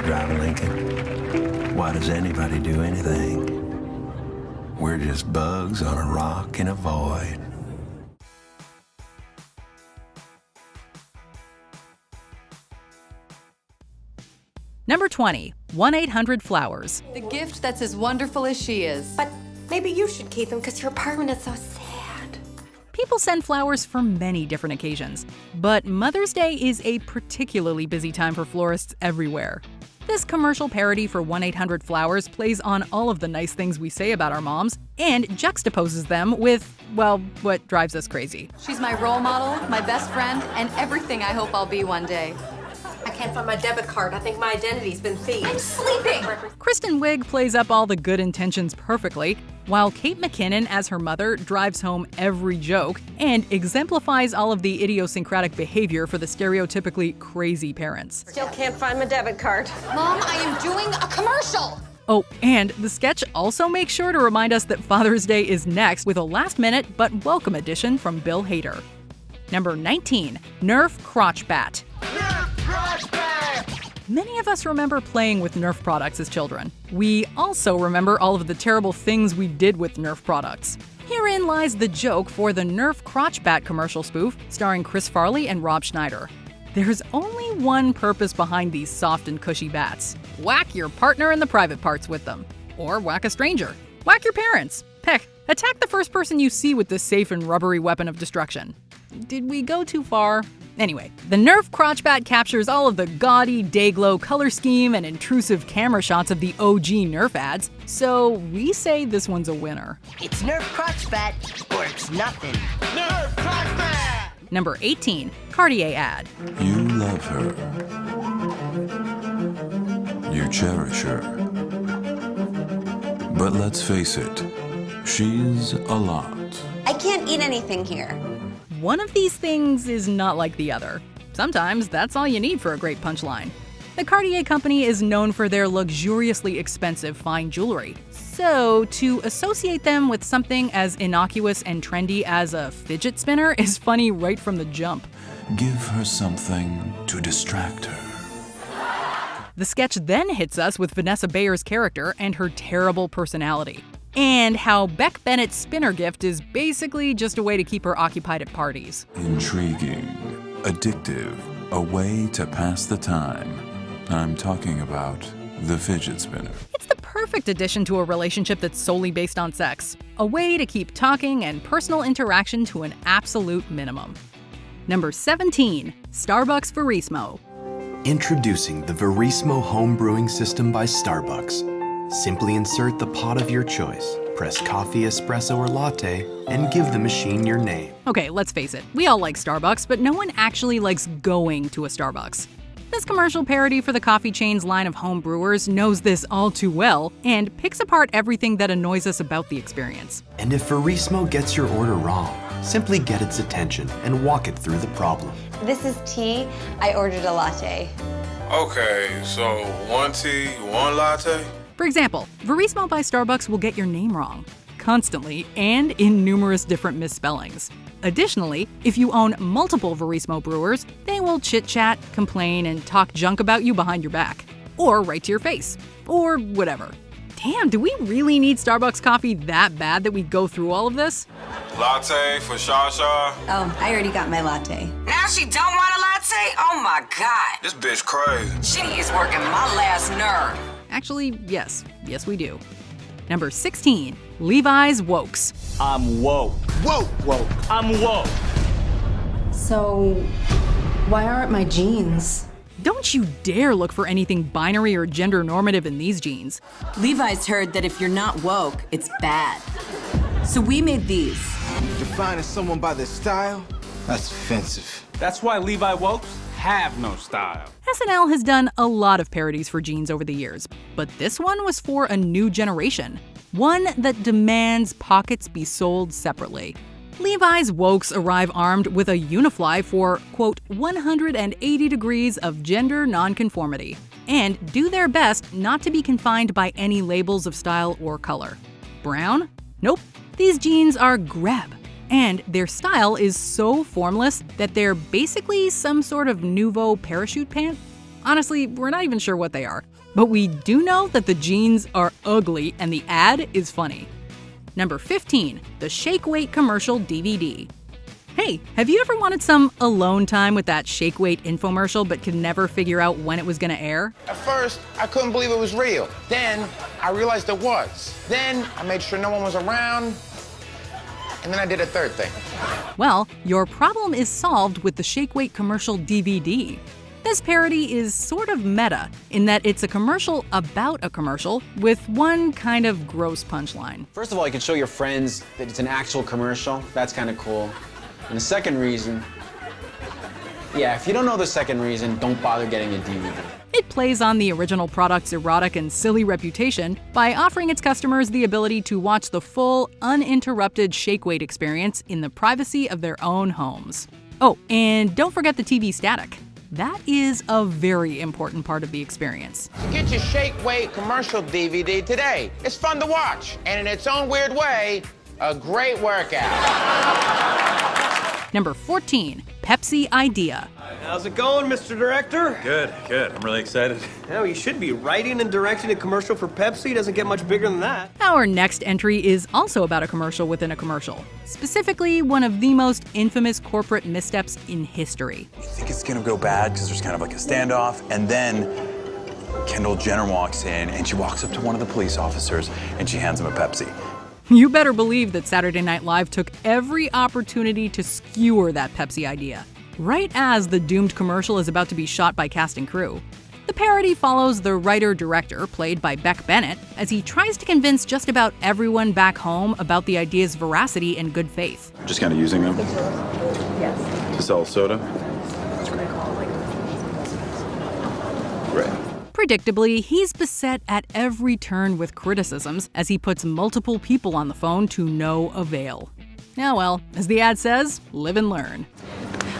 drive a Lincoln? Why does anybody do anything? We're just bugs on a rock in a void. Number 20, 1-800-Flowers. The gift that's as wonderful as she is. But maybe you should keep them because your apartment is so sad. People send flowers for many different occasions, but Mother's Day is a particularly busy time for florists everywhere. This commercial parody for 1-800-Flowers plays on all of the nice things we say about our moms and juxtaposes them with, well, what drives us crazy. She's my role model, my best friend, and everything I hope I'll be one day. I can't find my debit card. I think my identity's been thieved. I'm sleeping! Kristen Wiig plays up all the good intentions perfectly, while Kate McKinnon as her mother drives home every joke and exemplifies all of the idiosyncratic behavior for the stereotypically crazy parents. Still can't find my debit card. Mom, I am doing a commercial! Oh, and the sketch also makes sure to remind us that Father's Day is next with a last-minute but welcome addition from Bill Hader. Number 19, Nerf crotchbat. Many of us remember playing with Nerf products as children. We also remember all of the terrible things we did with Nerf products. Herein lies the joke for the Nerf crotchbat commercial spoof starring Chris Farley and Rob Schneider. There's only one purpose behind these soft and cushy bats. Whack your partner in the private parts with them. Or whack a stranger. Whack your parents. Heck, attack the first person you see with this safe and rubbery weapon of destruction. Did we go too far? Anyway, the Nerf crotchbat captures all of the gaudy, day-glow color scheme and intrusive camera shots of the OG Nerf ads, so we say this one's a winner. It's Nerf crotchbat, or it's nothing. Nerf crotchbat! Number 18, Cartier ad. You love her. You cherish her. But let's face it, she's a lot. I can't eat anything here. One of these things is not like the other. Sometimes that's all you need for a great punchline. The Cartier company is known for their luxuriously expensive fine jewelry. So, to associate them with something as innocuous and trendy as a fidget spinner is funny right from the jump. Give her something to distract her. The sketch then hits us with Vanessa Bayer's character and her terrible personality. And how Beck Bennett's spinner gift is basically just a way to keep her occupied at parties. Intriguing, addictive, a way to pass the time. I'm talking about the fidget spinner. It's the perfect addition to a relationship that's solely based on sex. A way to keep talking and personal interaction to an absolute minimum. Number 17, Starbucks Verismo. Introducing the Verismo home brewing system by Starbucks. Simply insert the pot of your choice, press coffee, espresso, or latte, and give the machine your name. Okay, let's face it, we all like Starbucks, but no one actually likes going to a Starbucks. This commercial parody for the coffee chain's line of home brewers knows this all too well and picks apart everything that annoys us about the experience. And if Verismo gets your order wrong, simply get its attention and walk it through the problem. This is tea. I ordered a latte. Okay, so 1 tea, 1 latte? For example, Verismo by Starbucks will get your name wrong, constantly, and in numerous different misspellings. Additionally, if you own multiple Verismo brewers, they will chit-chat, complain, and talk junk about you behind your back. Or right to your face. Or whatever. Damn, do we really need Starbucks coffee that bad that we go through all of this? Latte for Shasha. Oh, I already got my latte. Now she don't want a latte? Oh my God. This bitch crazy. She is working my last nerve. Actually, yes. Yes, we do. Number 16, Levi's Wokes. I'm woke. Woke. Woke. I'm woke. So, why aren't my jeans? Don't you dare look for anything binary or gender normative in these jeans. Levi's heard that if you're not woke, it's bad. So we made these. Defining someone by their style? That's offensive. That's why Levi Wokes have no style. SNL has done a lot of parodies for jeans over the years, but this one was for a new generation. One that demands pockets be sold separately. Levi's Wokes arrive armed with a unifly for, quote, 180 degrees of gender nonconformity, and do their best not to be confined by any labels of style or color. Brown? Nope. These jeans are greb, and their style is so formless that they're basically some sort of nouveau parachute pant. Honestly, we're not even sure what they are. But we do know that the jeans are ugly and the ad is funny. Number 15, the Shake Weight commercial DVD. Hey, have you ever wanted some alone time with that Shake Weight infomercial but could never figure out when it was gonna air? At first, I couldn't believe it was real. Then, I realized it was. Then, I made sure no one was around. And then I did a third thing. Well, your problem is solved with the Shake Weight commercial DVD. This parody is sort of meta in that it's a commercial about a commercial with one kind of gross punchline. First of all, you can show your friends that it's an actual commercial. That's kind of cool. And the second reason, yeah, if you don't know the second reason, don't bother getting a DVD. It plays on the original product's erotic and silly reputation by offering its customers the ability to watch the full, uninterrupted Shake Weight experience in the privacy of their own homes. Oh, and don't forget the TV static. That is a very important part of the experience. Get your Shake Weight commercial DVD today. It's fun to watch, and in its own weird way, a great workout. Number 14, Pepsi Idea. How's it going, Mr. Director? Good. I'm really excited. Yeah, you should be writing and directing a commercial for Pepsi. Doesn't get much bigger than that. Our next entry is also about a commercial within a commercial. Specifically, one of the most infamous corporate missteps in history. You think it's gonna go bad because there's kind of like a standoff, and then Kendall Jenner walks in and she walks up to one of the police officers and she hands him a Pepsi. You better believe that Saturday Night Live took every opportunity to skewer that Pepsi idea, right as the doomed commercial is about to be shot by cast and crew. The parody follows the writer-director, played by Beck Bennett, as he tries to convince just about everyone back home about the idea's veracity and good faith. Just kind of using them? Yes. To sell soda? Right. Predictably, he's beset at every turn with criticisms as he puts multiple people on the phone to no avail. Now, well, as the ad says, live and learn.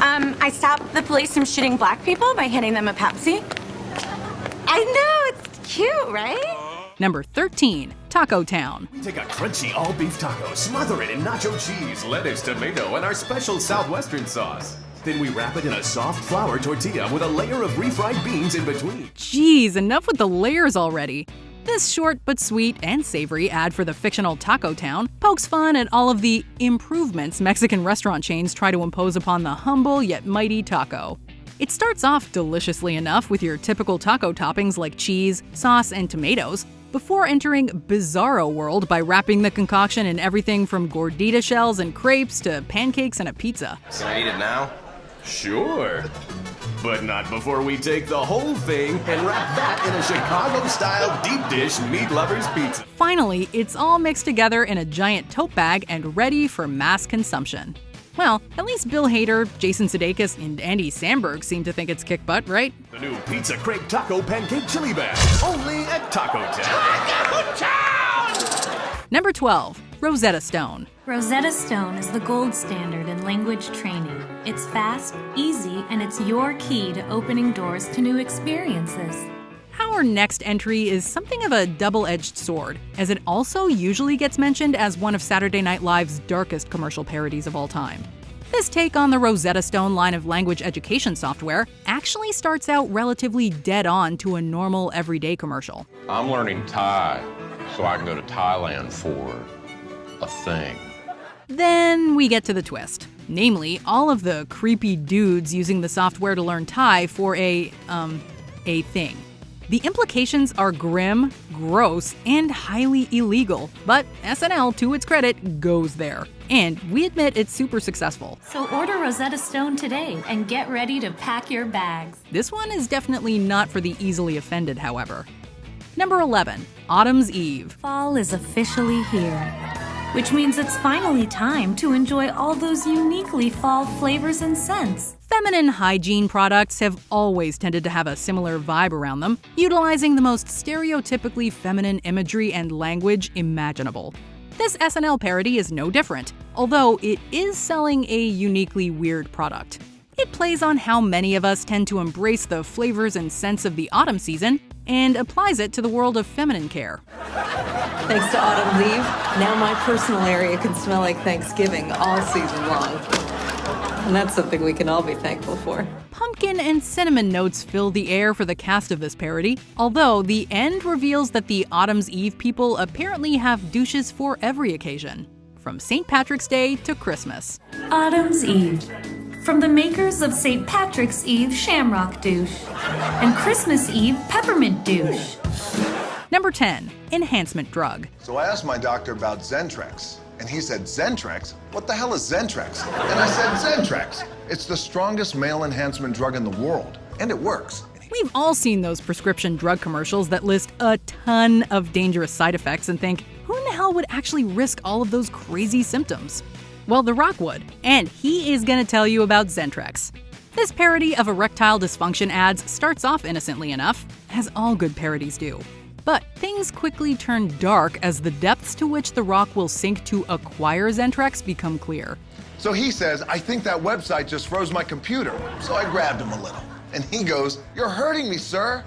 I stopped the police from shooting black people by handing them a Pepsi. I know, it's cute, right? Number 13, Taco Town. Take a crunchy all-beef taco, smother it in nacho cheese, lettuce, tomato, and our special southwestern sauce. Then we wrap it in a soft flour tortilla with a layer of refried beans in between. Geez, enough with the layers already. This short but sweet and savory ad for the fictional Taco Town pokes fun at all of the improvements Mexican restaurant chains try to impose upon the humble yet mighty taco. It starts off deliciously enough with your typical taco toppings like cheese, sauce, and tomatoes, before entering bizarro world by wrapping the concoction in everything from gordita shells and crepes to pancakes and a pizza. Can I eat it now? Sure. But not before we take the whole thing and wrap that in a Chicago-style deep dish meat lovers pizza. Finally, it's all mixed together in a giant tote bag and ready for mass consumption. Well, at least Bill Hader, Jason Sudeikis, and Andy Samberg seem to think it's kick butt, right? The new Pizza Crepe Taco Pancake Chili Bag, only at Taco Town. Number 12, Rosetta Stone. Rosetta Stone is the gold standard in language training. It's fast, easy, and it's your key to opening doors to new experiences. Our next entry is something of a double-edged sword, as it also usually gets mentioned as one of Saturday Night Live's darkest commercial parodies of all time. This take on the Rosetta Stone line of language education software actually starts out relatively dead-on to a normal everyday commercial. I'm learning Thai so I can go to Thailand for a thing. Then we get to the twist. Namely, all of the creepy dudes using the software to learn Thai for a thing. The implications are grim, gross, and highly illegal, but SNL, to its credit, goes there. And we admit it's super successful. So order Rosetta Stone today and get ready to pack your bags. This one is definitely not for the easily offended, however. Number 11, Autumn's Eve. Fall is officially here, which means it's finally time to enjoy all those uniquely fall flavors and scents. Feminine hygiene products have always tended to have a similar vibe around them, utilizing the most stereotypically feminine imagery and language imaginable. This SNL parody is no different, although it is selling a uniquely weird product. It plays on how many of us tend to embrace the flavors and scents of the autumn season and applies it to the world of feminine care. Thanks to Autumn Leave, now my personal area can smell like Thanksgiving all season long. And that's something we can all be thankful for. Pumpkin and cinnamon notes fill the air for the cast of this parody, although the end reveals that the Autumn's Eve people apparently have douches for every occasion, from St. Patrick's Day to Christmas. Autumn's Eve. From the makers of St. Patrick's Eve Shamrock Douche and Christmas Eve Peppermint Douche. Number 10. Enhancement drug. So I asked my doctor about Zentrex, and he said, Zentrex? What the hell is Zentrex? And I said, Zentrex. It's the strongest male enhancement drug in the world, and it works. We've all seen those prescription drug commercials that list a ton of dangerous side effects and think, who in the hell would actually risk all of those crazy symptoms? Well, The Rock would, and he is gonna tell you about Zentrex. This parody of erectile dysfunction ads starts off innocently enough, as all good parodies do. But things quickly turn dark as the depths to which The Rock will sink to acquire Zentrex become clear. So he says, I think that website just froze my computer. So I grabbed him a little. And he goes, you're hurting me, sir.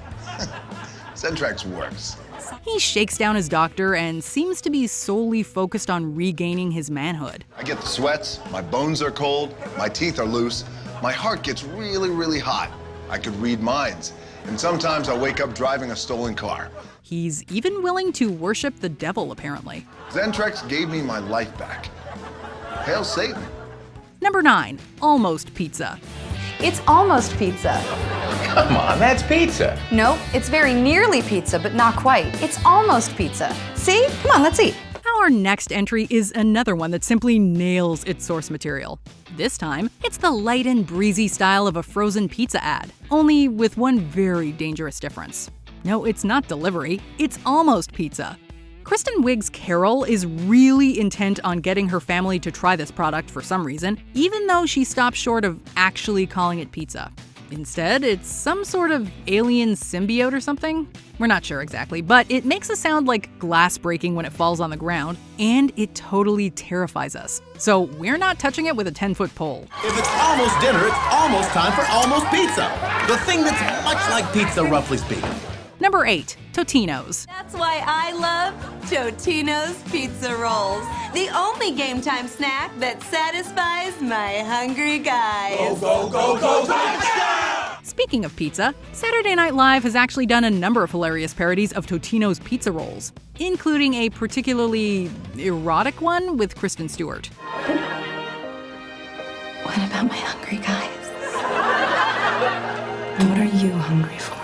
Zentrex works. He shakes down his doctor and seems to be solely focused on regaining his manhood. I get the sweats, my bones are cold, my teeth are loose, my heart gets really, really hot. I could read minds. And sometimes I wake up driving a stolen car. He's even willing to worship the devil, apparently. Zentrex gave me my life back. Hail Satan. Number 9. Almost pizza. It's almost pizza. Come on, that's pizza. No, it's very nearly pizza, but not quite. It's almost pizza. See? Come on, let's eat. Our next entry is another one that simply nails its source material. This time, it's the light and breezy style of a frozen pizza ad, only with one very dangerous difference. No, it's not delivery, it's almost pizza. Kristen Wiig's Carol is really intent on getting her family to try this product for some reason, even though she stops short of actually calling it pizza. Instead, it's some sort of alien symbiote or something? We're not sure exactly, but it makes a sound like glass breaking when it falls on the ground, and it totally terrifies us. So we're not touching it with a 10-foot pole. If it's almost dinner, it's almost time for almost pizza. The thing that's much like pizza, roughly speaking. Number 8. Totinos. That's why I love Totinos pizza rolls. The only game time snack that satisfies my hungry guys. Go, go, go, go, touchdown! Speaking of pizza, Saturday Night Live has actually done a number of hilarious parodies of Totinos pizza rolls, including a particularly erotic one with Kristen Stewart. What about my hungry guys? What are you hungry for?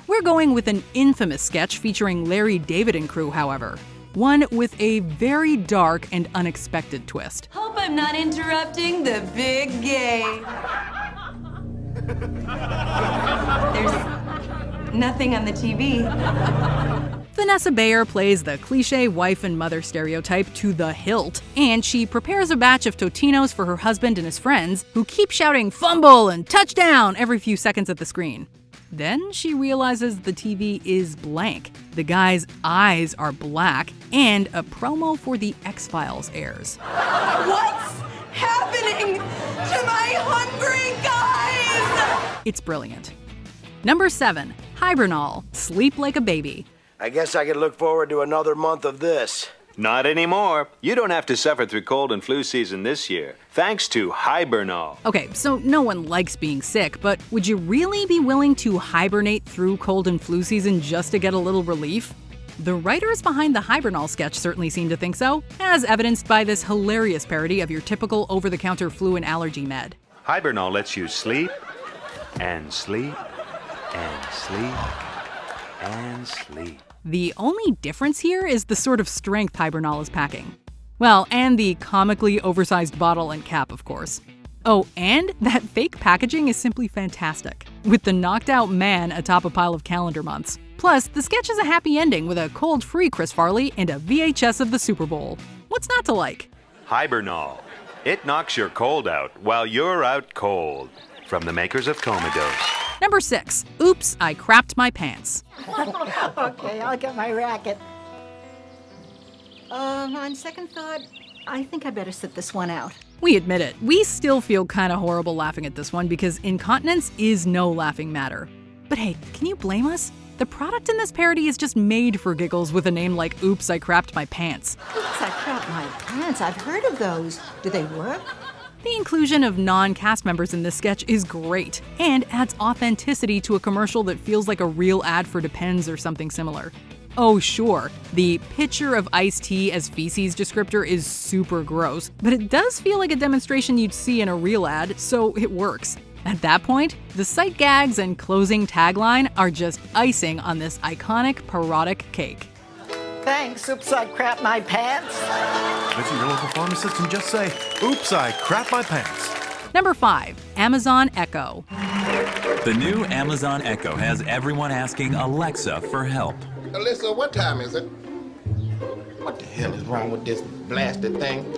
We're going with an infamous sketch featuring Larry David and crew, however. One with a very dark and unexpected twist. Hope I'm not interrupting the big game. There's nothing on the TV. Vanessa Bayer plays the cliché wife and mother stereotype to the hilt, and she prepares a batch of Totinos for her husband and his friends, who keep shouting fumble and touchdown every few seconds at the screen. Then she realizes the TV is blank, the guy's eyes are black, and a promo for the X-Files airs. What's happening to my hungry guys? It's brilliant. Number 7. Hibernol. Sleep like a baby. I guess I could look forward to another month of this. Not anymore. You don't have to suffer through cold and flu season this year, thanks to Hibernol. Okay, so no one likes being sick, but would you really be willing to hibernate through cold and flu season just to get a little relief? The writers behind the Hibernol sketch certainly seem to think so, as evidenced by this hilarious parody of your typical over-the-counter flu and allergy med. Hibernol lets you sleep and sleep and sleep and sleep. The only difference here is the sort of strength Hibernol is packing. Well, and the comically oversized bottle and cap, of course. Oh, and that fake packaging is simply fantastic, with the knocked out man atop a pile of calendar months. Plus, the sketch has a happy ending with a cold-free Chris Farley and a VHS of the Super Bowl. What's not to like? Hibernol. It knocks your cold out while you're out cold. From the makers of Commodores. Number 6. Oops, I crapped my pants. Okay, I'll get my racket. On second thought, I think I better sit this one out. We admit it, we still feel kind of horrible laughing at this one because incontinence is no laughing matter. But hey, can you blame us? The product in this parody is just made for giggles with a name like Oops, I crapped my pants. Oops, I crapped my pants. I've heard of those. Do they work? The inclusion of non-cast members in this sketch is great and adds authenticity to a commercial that feels like a real ad for Depends or something similar. Oh sure, the pitcher of iced tea as feces descriptor is super gross, but it does feel like a demonstration you'd see in a real ad, so it works. At that point, the sight gags and closing tagline are just icing on this iconic parodic cake. Thanks, oops, I crapped my pants. Visit your local pharmacist and just say, oops, I crapped my pants. Number 5, Amazon Echo. The new Amazon Echo has everyone asking Alexa for help. Alyssa, what time is it? What the hell is wrong with this blasted thing?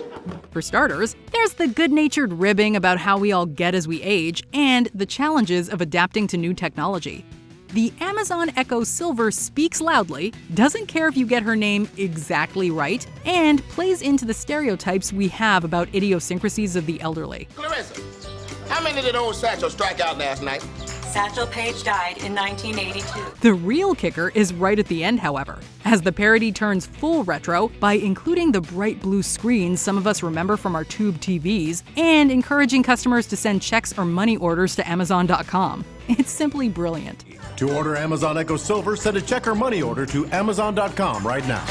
For starters, there's the good-natured ribbing about how we all get as we age and the challenges of adapting to new technology. The Amazon Echo Silver speaks loudly, doesn't care if you get her name exactly right, and plays into the stereotypes we have about idiosyncrasies of the elderly. Clarissa, how many did old Satchel strike out last night? Satchel Paige died in 1982. The real kicker is right at the end, however, as the parody turns full retro by including the bright blue screens some of us remember from our tube TVs and encouraging customers to send checks or money orders to Amazon.com. It's simply brilliant. To order Amazon Echo Silver, send a check or money order to Amazon.com right now.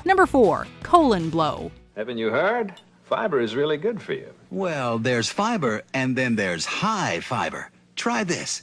Number 4, Colon Blow. Haven't you heard? Fiber is really good for you. Well, there's fiber, and then there's high fiber. Try this.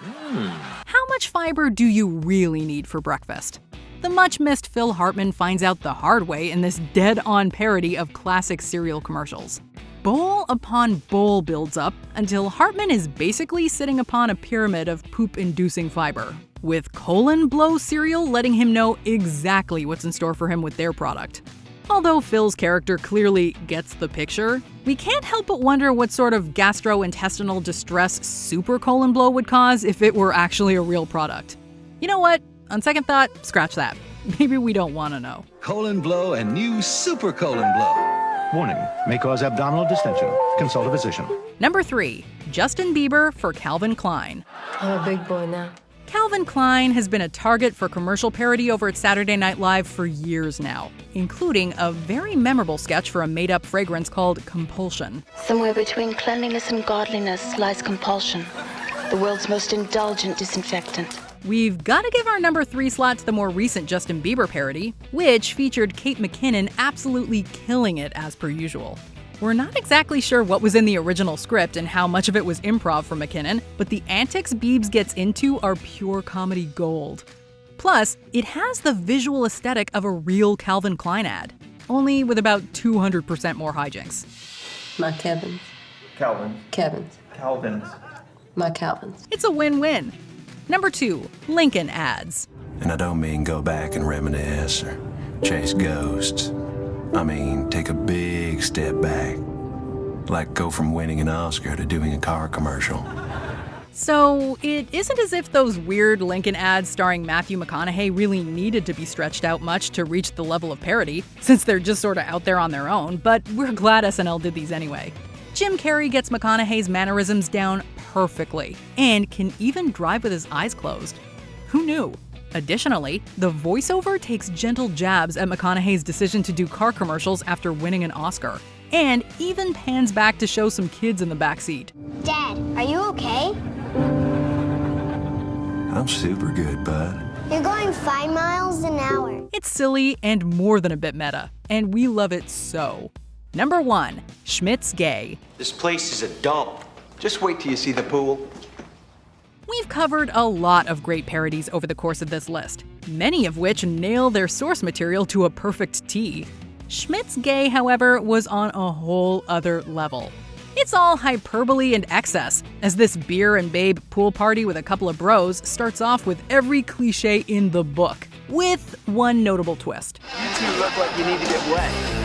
How much fiber do you really need for breakfast? The much-missed Phil Hartman finds out the hard way in this dead-on parody of classic cereal commercials. Bowl upon bowl builds up until Hartman is basically sitting upon a pyramid of poop-inducing fiber, with Colon Blow cereal letting him know exactly what's in store for him with their product. Although Phil's character clearly gets the picture, we can't help but wonder what sort of gastrointestinal distress Super Colon Blow would cause if it were actually a real product. You know what? On second thought, scratch that. Maybe we don't want to know. Colon Blow and new Super Colon Blow. Warning, may cause abdominal distension. Consult a physician. Number 3, Justin Bieber for Calvin Klein. I'm a big boy now. Calvin Klein has been a target for commercial parody over at Saturday Night Live for years now, including a very memorable sketch for a made-up fragrance called Compulsion. Somewhere between cleanliness and godliness lies compulsion, the world's most indulgent disinfectant. We've got to give our number 3 slot to the more recent Justin Bieber parody, which featured Kate McKinnon absolutely killing it as per usual. We're not exactly sure what was in the original script and how much of it was improv from McKinnon, but the antics Biebs gets into are pure comedy gold. Plus, it has the visual aesthetic of a real Calvin Klein ad, only with about 200% more hijinks. My Kevins. Calvin. Kevins. Calvin's. My Calvins. It's a win-win. Number 2, Lincoln ads. And I don't mean go back and reminisce or chase ghosts. I mean, take a big step back. Like go from winning an Oscar to doing a car commercial. So, it isn't as if those weird Lincoln ads starring Matthew McConaughey really needed to be stretched out much to reach the level of parody, since they're just sort of out there on their own, but we're glad SNL did these anyway. Jim Carrey gets McConaughey's mannerisms down perfectly, and can even drive with his eyes closed. Who knew? Additionally, the voiceover takes gentle jabs at McConaughey's decision to do car commercials after winning an Oscar, and even pans back to show some kids in the backseat. Dad, are you okay? I'm super good, bud. You're going 5 miles an hour. It's silly and more than a bit meta, and we love it so. Number 1, Schmidt's Gay. This place is a dump. Just wait till you see the pool. We've covered a lot of great parodies over the course of this list, many of which nail their source material to a perfect T. Schmidt's Gay, however, was on a whole other level. It's all hyperbole and excess, as this beer and babe pool party with a couple of bros starts off with every cliche in the book, with one notable twist. You two look like you need to get wet.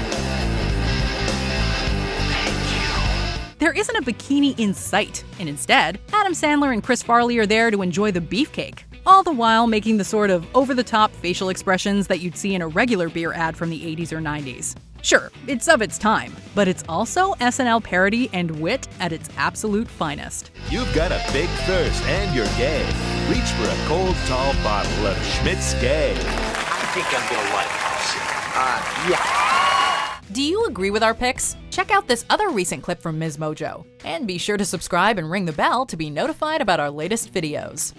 There isn't a bikini in sight, and instead, Adam Sandler and Chris Farley are there to enjoy the beefcake, all the while making the sort of over-the-top facial expressions that you'd see in a regular beer ad from the 80s or 90s. Sure, it's of its time, but it's also SNL parody and wit at its absolute finest. You've got a big thirst and you're gay. Reach for a cold, tall bottle of Schmidt's Gay. I think I'm gonna like this. Yeah. Do you agree with our picks? Check out this other recent clip from Ms. Mojo, and be sure to subscribe and ring the bell to be notified about our latest videos.